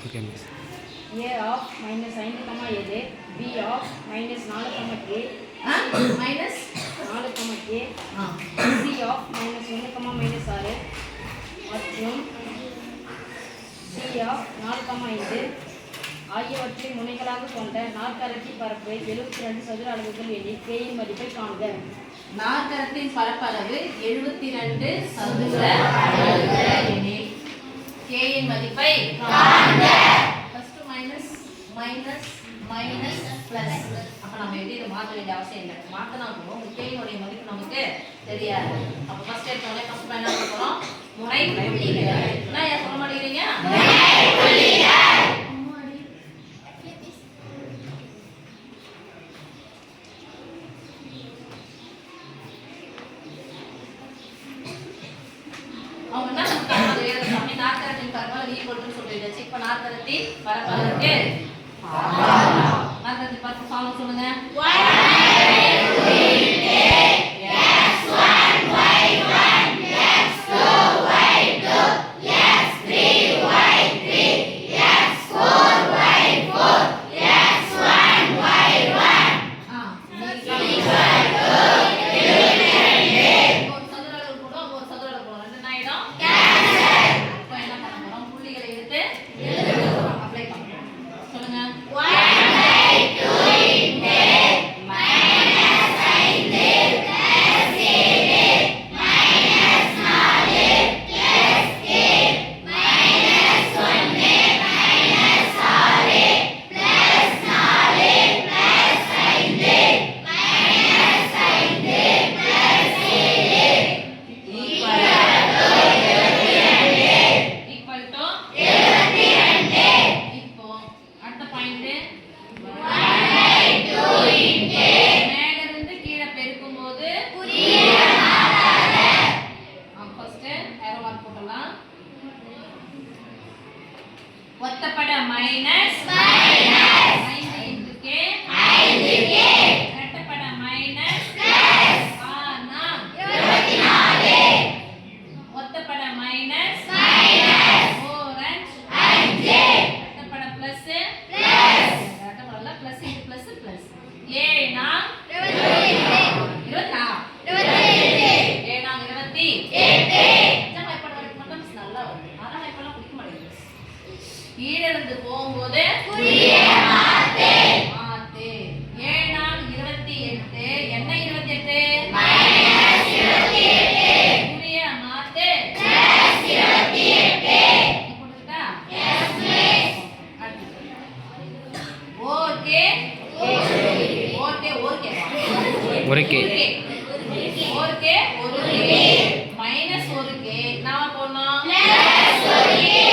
Okay miss. a of minus 5, 7, b of minus 4, a minus 4, a c of minus 1, minus 6 மற்றும் d of 4, 5 ஆகியவற்றை முனைகளாக கொண்ட நாற்கரத்தின் பரப்பு 72 சதுர அலகுகள் எனில் k இன் மதிப்பை காண்க. நாற்கரத்தின் பரப்பளவு 72 சதுர அலகுகள் எனில் k இன் மதிப்பை காண்க. First minus minus minus plus. அப்ப நம்ம இதை மாற்ற வேண்டிய அவசியம் இல்லை. மாத்தினா கூட k இன் மதிப்பு நமக்கு தெரியாது. அப்ப ஃபர்ஸ்ட் எடுத்தோம்னா ஃபர்ஸ்ட் என்ன பண்ண போறோம்? முனை புள்ளிகள். என்ன யா சொல்ல மாட்டீங்க? முனை புள்ளிகள். அவங்க என்ன சொல்றாங்க? எழுதுறாங்க. நாற்கரத்தின் பரப்பளவு ஈக்குவல் சொல்லிடுச்சு. இப்ப நாற்கரத்தின் பரப்பளவுக்கு நாற்கரத்தின் பரப்பு ஃபார்முலா சொல்லுங்க. ஒத்தப்பட மைனஸ் 5 into k இரட்டைப்பட மைனஸ் ஆனா 24 ஒத்தப்பட மைனஸ் 4 இரட்டைப்பட பிளஸ் இரட்டைப்படல பிளஸ் இது பிளஸ் பிளஸ் 7 கீழிருந்து போகும்போது குறிய மாத்து 7 நாள் 28 என்ன 28 மைனஸ் 28 குறிய மாத்து பிளஸ் 28 புரியுதா? Yes miss. Okay okay okay ஒருக்கே ஓகே ஒருக்கே மைனஸ் ஒருக்கே நாம போறோம் பிளஸ் ஒருக்கே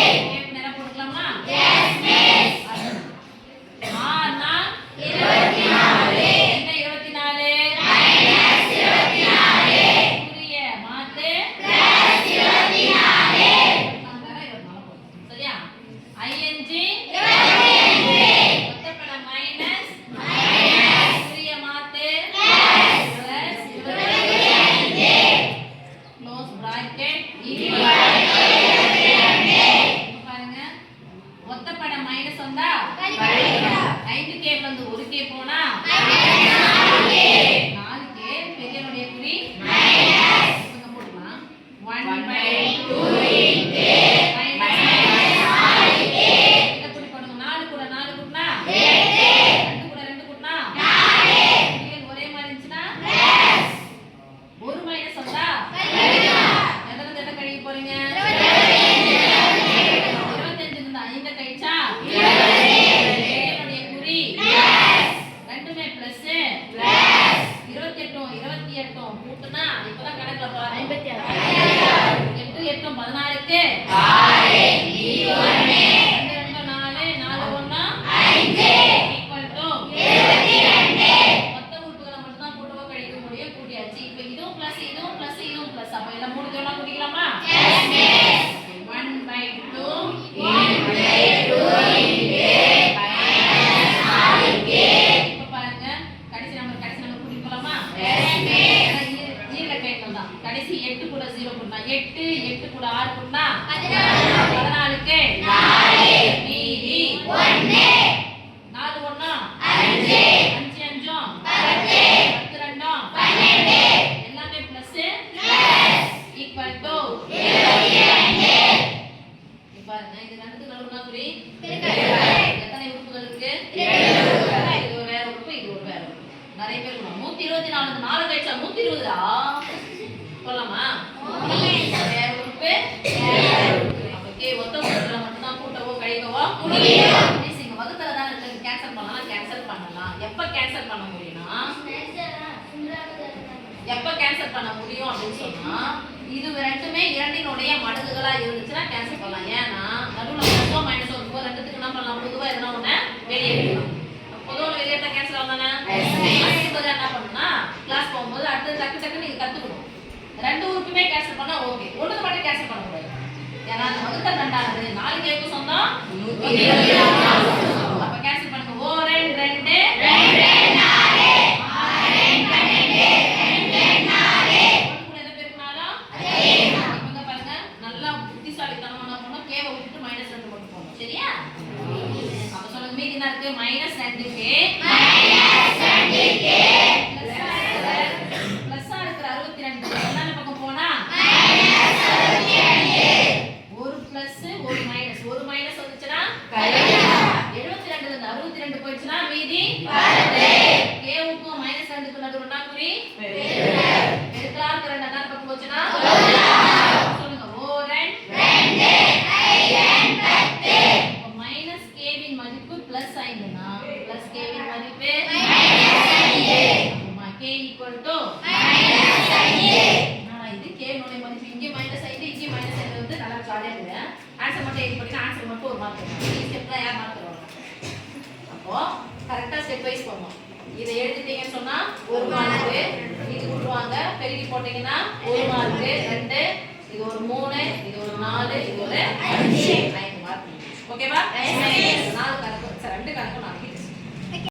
ஒத்தப்பட மைனஸ் வந்தா 5k வந்து 1k போனா 4k பெரியனுடைய குறி மைனஸ் போடலாம் 1/2 மைனஸ் 4k இத குறி போடுங்க 4 கூட 4 கூட்டினா 8 2 கூட 2 கூட்டினா 4 இது ஒரே மாதிரி இருந்துச்சுனா பிளஸ் ஒரு மைனஸ் வந்தா எதன எத கழிக்க போறீங்க 5 கழிச்சா 27 என்னுடைய குறி பிளஸ் ரெண்டுமே பிளஸ் பிளஸ் நடுவுல குறி எத்தனை உறுப்புகள் இருக்கு? இது ஒரு வேற உறுப்பு, இது ஒரு வேற உறுப்பு. நிறைய பேர் 124 4 கழிச்சா 120 சொல்லலாமா? வேற உறுப்பு அப்ப கே ஒத்த உறுப்புல மட்டும் தான் கூட்டவோ கழிக்கவோ முடியும். நீங்க வகுத்தல தான் இருக்கு, கேன்சல் பண்ணலாம், கேன்சல் பண்ணலாம். எப்ப கேன்சல் பண்ண முடியும்னா எப்ப கேன்சல் பண்ண முடியும் அப்படின்னு சொன்னா இது ரெண்டுமே இரண்டினுடைய மடங்குகளா இருந்துச்சுன்னா கேன்சல் பண்ணலாம். ஏன்னா நடுவுல +1 -1 இருக்கும், ரெண்டுத்துக்கு என்ன பண்ணலாம்? பொதுவா எதனா ஒண்ணு வெளியே எடுக்கலாம். பொதுவா வெளியேட்டா கேன்சல் ஆகுதானே? அடுத்தது என்ன பண்ணணும்னா கிளாஸ் போகும்போது அடுத்து டக்கு டக்கு நீங்க கத்துக்கணும். ரெண்டு உறுப்புமே கேன்சல் பண்ணா ஓகே, ஒண்ணுக்கு மட்டும் கேன்சல் பண்ண கூடாது. ஏன்னா அந்த வகுத்தல் ரெண்டானது 4 கேக்கு சொந்தம் 124. அப்ப கேன்சல் பண்ணுங்க. ஓ 2 2 2 4 சரியா? அப்ப சொல்லுங்க மீதி என்ன இருக்கு? -2k பிளஸ்ஸா இருக்கிற 62 என்னென்ன பக்கம் போனா ஒரு பிளஸ் ஒரு மைனஸ், ஒரு மைனஸ் வந்துச்சுன்னா 72 இருந்து 62 போயிடுச்சுன்னா மீதி கேவுக்கும் -2க்கு நடுவுல என்ன குறி? பெருக்கலா இருக்கிற ரெண்டு என்ன பக்கம் போச்சுன்னா சொல்லுங்க. ஓ 2 மைனஸ் கேவின் மதிப்பு +5னா பிளஸ் கேவின் மதிப்பு k ஈக்குவல் டு இது k னுடைய மதிப்பு இங்கே -5 இங்கே -5 வந்து நல்லா ஜாலியா இருக்கு. ஆன்சர் மட்டும் எழுதி படிங்க. ஆன்சர் மட்டும் ஒரு மார்க் போடுங்க. இந்த ஸ்டெப்ல யார் மார்க் தருவாங்க? அப்போ கரெக்ட்டா ஸ்டெப் வைஸ் போணும். இத எழுதிட்டீங்கன்னு சொன்னா ஒரு மார்க், இது கொடுவாங்க பெருக்கி போட்டீங்கன்னா ஒரு மார்க், 2 இது ஒரு 3 இது ஒரு 4 இது ஒரு 5 மார்க். ஓகேவா?